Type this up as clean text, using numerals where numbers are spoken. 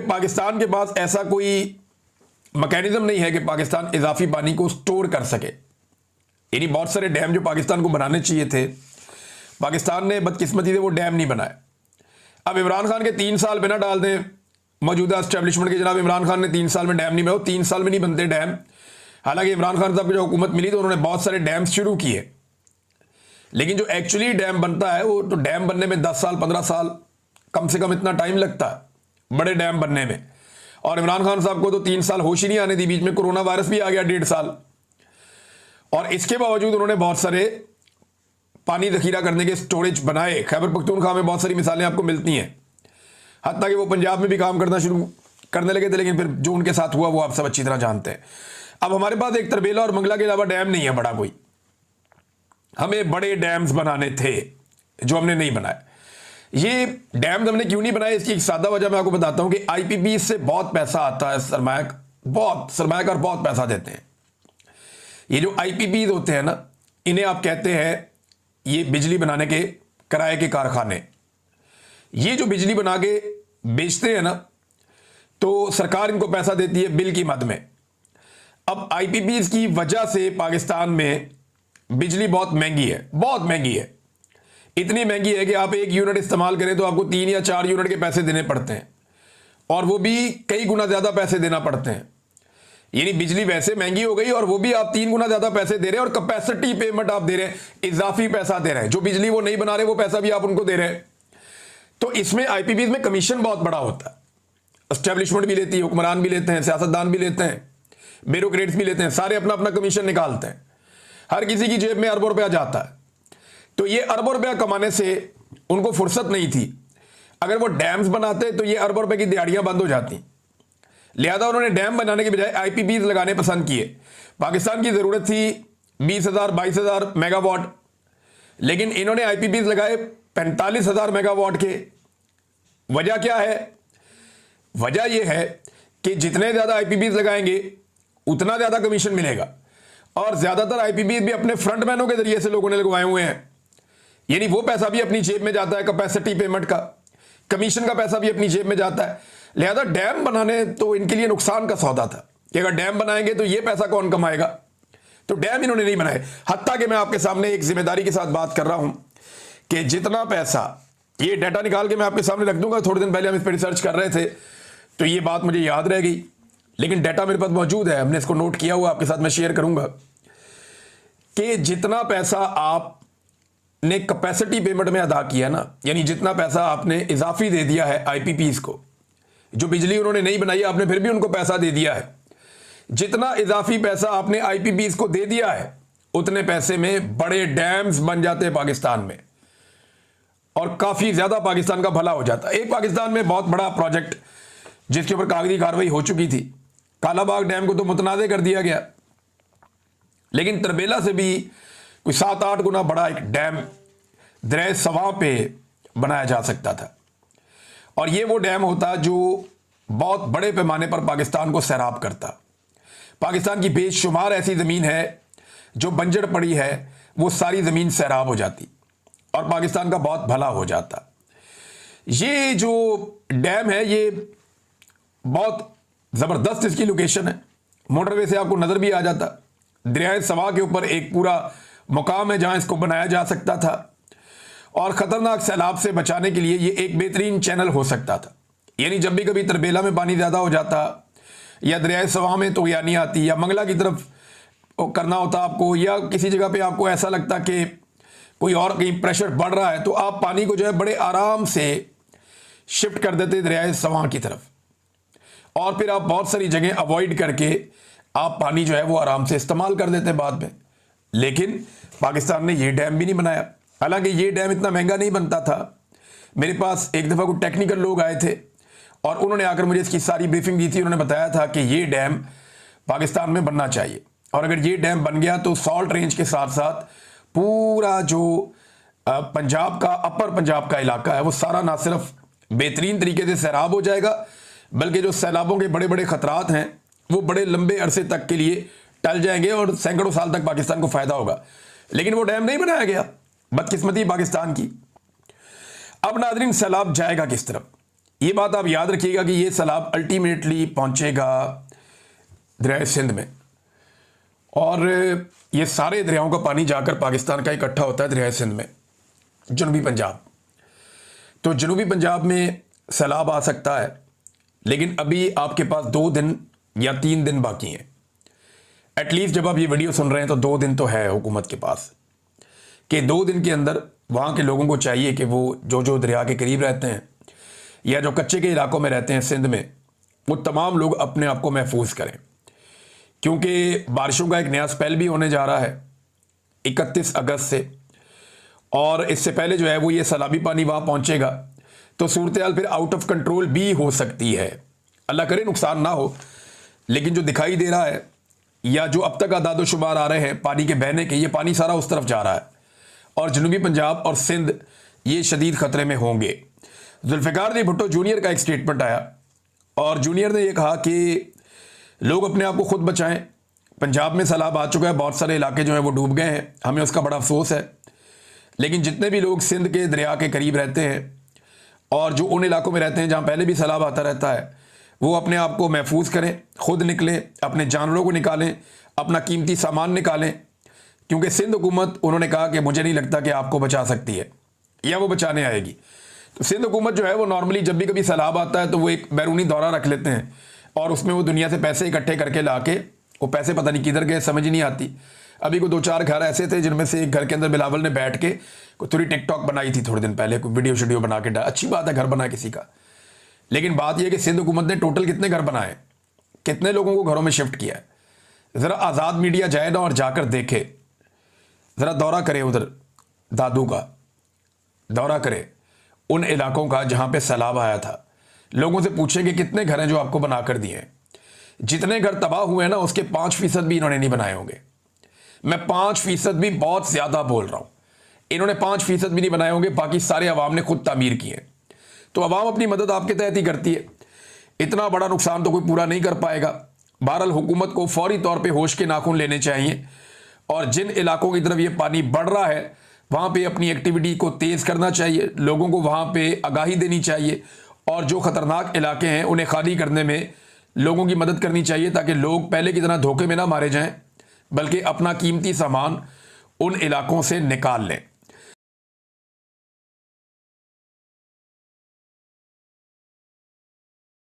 पाकिस्तान के पास ऐसा कोई मैकेनिज्म नहीं है कि पाकिस्तान इजाफी पानी को स्टोर कर सके। यानी बहुत सारे डैम जो पाकिस्तान को बनाने चाहिए थे, पाकिस्तान ने बदकिस्मती से वो डैम नहीं बनाए। अब इमरान खान के 3 साल बिना डाल दें, मौजूदा एस्टेब्लिशमेंट के जनाब इमरान खान ने 3 साल में डैम नहीं बनाए, 3 साल में नहीं बनते डैम। हालांकि इमरान खान साहब को जो हुकूमत मिली तो उन्होंने बहुत सारे डैम शुरू किए, लेकिन जो एक्चुअली डैम बनता है वो तो डैम बनने में 10 साल 15 साल कम से कम इतना टाइम लगता है बड़े डैम बनने में। और इमरान खान साहब को तो 3 साल होश ही नहीं आने दी, बीच में कोरोना वायरस भी आ गया 1.5 साल, और इसके बावजूद उन्होंने बहुत सारे पानी जखीरा करने के स्टोरेज बनाए। खैबर पख्तूनख्वा में बहुत सारी मिसालें आपको मिलती हैं, हत्ता कि वो पंजाब में भी काम करना शुरू करने लगे थे, लेकिन फिर जो उनके साथ हुआ वो आप सब अच्छी तरह जानते हैं। अब हमारे पास एक तरबेला और मंगला के अलावा डैम नहीं है बड़ा कोई। हमें बड़े डैम्स बनाने थे जो हमने नहीं बनाए। ये डैम्स हमने क्यों नहीं बनाए, इसकी एक सादा वजह मैं आपको बताता हूं कि आईपीपी से बहुत पैसा आता है, सरमायाकार बहुत पैसा देते हैं। ये जो आईपीपी होते हैं ना, इन्हें आप कहते हैं ये बिजली बनाने के किराए के कारखाने। ये जो बिजली बना के बेचते हैं ना, तो सरकार इनको पैसा देती है बिल की मद में। अब आईपीपी की वजह से पाकिस्तान में बिजली बहुत महंगी है, बहुत महंगी है। इतनी महंगी है कि आप 1 यूनिट इस्तेमाल करें तो आपको 3 या 4 यूनिट के पैसे देने पड़ते हैं, और वो भी कई गुना ज्यादा पैसे देना पड़ते हैं। यानी बिजली वैसे महंगी हो गई और वो भी आप 3 गुना ज्यादा पैसे दे रहे हैं, और कैपेसिटी पेमेंट आप दे रहे हैं, इजाफी पैसा दे रहे हैं। जो बिजली वो नहीं बना रहे वो पैसा भी आप उनको दे रहे हैं। तो इसमें आईपीपी में कमीशन बहुत बड़ा होता है। एस्टेब्लिशमेंट भी लेती है, हुक्मरान भी लेते हैं, सियासतदान भी लेते हैं, ब्यूरोक्रेट्स भी लेते हैं, सारे अपना अपना कमीशन निकालते हैं। हर किसी की जेब में अरबों रुपया जाता है। तो ये अरबों रुपया कमाने से उनको फुर्सत नहीं थी। अगर वो डैम्स बनाते तो ये अरबों रुपए की दिहाड़ियां बंद हो जाती। लिहाजा उन्होंने डैम बनाने के बजाय आईपीपी लगाने पसंद किए। पाकिस्तान की जरूरत थी 20,000 22,000 मेगावाट, लेकिन इन्होंने आईपीपी लगाए 45,000 मेगावाट के। वजह क्या है? वजह यह है कि जितने ज्यादा आईपीपी लगाएंगे उतना ज्यादा कमीशन मिलेगा, और ज्यादातर आईपीपी भी अपने फ्रंटमैनों के जरिए से लोगों ने लगवाए हुए हैं। यानी वो पैसा भी अपनी जेब में जाता है, कैपेसिटी पेमेंट का, कमीशन का पैसा भी अपनी जेब में जाता है। लिहाजा डैम बनाने तो इनके लिए नुकसान का सौदा था कि अगर डैम बनाएंगे तो ये पैसा कौन कमाएगा। तो डैम इन्होंने नहीं बनाए। हत्ता कि मैं आपके सामने एक जिम्मेदारी के साथ बात कर रहा हूं कि जितना पैसा, ये डाटा निकाल के मैं आपके सामने रख दूंगा। थोड़े दिन पहले हम इस पर रिसर्च कर रहे थे तो ये बात मुझे याद रह गई, लेकिन डाटा मेरे पास मौजूद है, हमने इसको नोट किया हुआ, आपके साथ मैं शेयर करूंगा कि जितना पैसा आपने कैपेसिटी पेमेंट में अदा किया ना, यानी जितना पैसा आपने इजाफी दे दिया है आईपीपीज को, जो बिजली उन्होंने नहीं बनाई आपने फिर भी उनको पैसा दे दिया है, जितना इजाफी पैसा आपने आईपीपीज को दे दिया है उतने पैसे में बड़े डैम्स बन जाते हैं पाकिस्तान में, और काफी ज्यादा पाकिस्तान का भला हो जाता। एक पाकिस्तान में बहुत बड़ा प्रोजेक्ट जिसके ऊपर कागजी कार्रवाई हो चुकी थी, कालाबाग डैम को तो मुतनाज़ कर दिया गया, लेकिन तरबेला से भी कोई 7-8 गुना बड़ा एक डैम दरिया सवां पे बनाया जा सकता था। और ये वो डैम होता जो बहुत बड़े पैमाने पर पाकिस्तान को सैराब करता। पाकिस्तान की बेशुमार ऐसी ज़मीन है जो बंजर पड़ी है, वो सारी ज़मीन सैराब हो जाती और पाकिस्तान का बहुत भला हो जाता। ये जो डैम है ये बहुत ज़बरदस्त इसकी लोकेशन है, मोटरवे से आपको नज़र भी आ जाता। दरिया सवा के ऊपर एक पूरा मुकाम है जहां इसको बनाया जा सकता था, और ख़तरनाक सैलाब से बचाने के लिए ये एक बेहतरीन चैनल हो सकता था। यानी जब भी कभी तरबेला में पानी ज़्यादा हो जाता, या दरिया सवा में तो यानी आती, या मंगला की तरफ करना होता आपको, या किसी जगह पे आपको ऐसा लगता कि कोई और कहीं प्रेशर बढ़ रहा है, तो आप पानी को जो है बड़े आराम से शिफ्ट कर देते दरिया सवा की तरफ, और फिर आप बहुत सारी जगह अवॉइड करके आप पानी जो है वो आराम से इस्तेमाल कर देते बाद में। लेकिन पाकिस्तान ने ये डैम भी नहीं बनाया। हालांकि ये डैम इतना महंगा नहीं बनता था। मेरे पास एक दफ़ा कुछ टेक्निकल लोग आए थे और उन्होंने आकर मुझे इसकी सारी ब्रीफिंग दी थी। उन्होंने बताया था कि ये डैम पाकिस्तान में बनना चाहिए, और अगर ये डैम बन गया तो सॉल्ट रेंज के साथ साथ पूरा जो पंजाब का, अपर पंजाब का इलाका है, वो सारा ना सिर्फ बेहतरीन तरीके से सैराब हो जाएगा, बल्कि जो सैलाबों के बड़े बड़े खतरात हैं वो बड़े लंबे अरसे तक के लिए टल जाएंगे और सैकड़ों साल तक पाकिस्तान को फायदा होगा। लेकिन वो डैम नहीं बनाया गया, बदकिस्मती पाकिस्तान की। अब नाजरीन, सैलाब जाएगा किस तरफ? ये बात आप याद रखिएगा कि ये सैलाब अल्टीमेटली पहुंचेगा दरिया सिंध में, और ये सारे दरियाओं का पानी जाकर पाकिस्तान का इकट्ठा होता है दरिया सिंध में, जनूबी पंजाब। तो जनूबी पंजाब में सैलाब आ सकता है, लेकिन अभी आपके पास 2 दिन या 3 दिन बाकी हैं। एटलीस्ट जब आप ये वीडियो सुन रहे हैं तो 2 दिन तो है हुकूमत के पास, कि 2 दिन के अंदर वहाँ के लोगों को चाहिए कि वो जो दरिया के करीब रहते हैं या जो कच्चे के इलाकों में रहते हैं सिंध में, वो तमाम लोग अपने आप को महफूज करें, क्योंकि बारिशों का एक नया स्पेल भी होने जा रहा है 31 अगस्त से, और इससे पहले जो है वो ये सैलाबी पानी वहाँ पहुँचेगा, तो सूरत हाल फिर आउट ऑफ कंट्रोल भी हो सकती है। अल्लाह करे नुकसान ना हो, लेकिन जो दिखाई दे रहा है या जो अब तक आदाद शुमार आ रहे हैं पानी के बहने के, ये पानी सारा उस तरफ जा रहा है, और जनूबी पंजाब और सिंध ये शदीद खतरे में होंगे। जुल्फ़िकार अली भुट्टो जूनियर का एक स्टेटमेंट आया, और जूनियर ने यह कहा कि लोग अपने आप को खुद बचाएं, पंजाब में सैलाब आ चुका है, बहुत सारे इलाके जो हैं वो डूब गए हैं, हमें उसका बड़ा अफसोस है। लेकिन जितने भी लोग सिंध के दरिया के करीब रहते हैं और जो उन इलाकों में रहते हैं जहाँ पहले भी सैलाब आता रहता है, वो अपने आप को महफूज करें, खुद निकलें, अपने जानवरों को निकालें, अपना कीमती सामान निकालें, क्योंकि सिंध हुकूमत, उन्होंने कहा कि मुझे नहीं लगता कि आपको बचा सकती है या वो बचाने आएगी। तो सिंध हुकूमत जो है वो नॉर्मली जब भी कभी सैलाब आता है तो वो एक बैरूनी दौरा रख लेते हैं, और उसमें वो दुनिया से पैसे इकट्ठे करके ला के, वो पैसे पता नहीं किधर गए, समझ ही नहीं आती। अभी को 2-4 घर ऐसे थे जिनमें से एक घर के अंदर बिलावल ने बैठ के थोड़ी टिकटॉक बनाई थी थोड़े दिन पहले, कोई वीडियो बना के, अच्छी बात है घर बना किसी का, लेकिन बात यह है कि सिंध हुकूमत ने टोटल कितने घर बनाए, कितने लोगों को घरों में शिफ्ट किया है। ज़रा आज़ाद मीडिया जाए ना और जाकर देखे, ज़रा दौरा करे, उधर दादू का दौरा करे, उन इलाकों का जहाँ पे सैलाब आया था, लोगों से पूछें कि कितने घर हैं जो आपको बना कर दिए हैं। जितने घर तबाह हुए हैं ना, उसके 5% भी इन्होंने नहीं बनाए होंगे। मैं 5% भी बहुत ज़्यादा बोल रहा हूँ, इन्होंने 5% भी नहीं बनाए होंगे, बाकी सारे अवाम ने खुद तामीर किए हैं। तो अवाम अपनी मदद आपके तहत ही करती है, इतना बड़ा नुकसान तो कोई पूरा नहीं कर पाएगा। बहरहाल हुकूमत को फौरी तौर पे होश के नाखून लेने चाहिए, और जिन इलाकों की तरफ ये पानी बढ़ रहा है वहाँ पे अपनी एक्टिविटी को तेज़ करना चाहिए, लोगों को वहाँ पे आगाही देनी चाहिए, और जो ख़तरनाक इलाके हैं उन्हें खाली करने में लोगों की मदद करनी चाहिए, ताकि लोग पहले की तरह धोखे में ना मारे जाएं, बल्कि अपना कीमती सामान उन इलाकों से निकाल लें।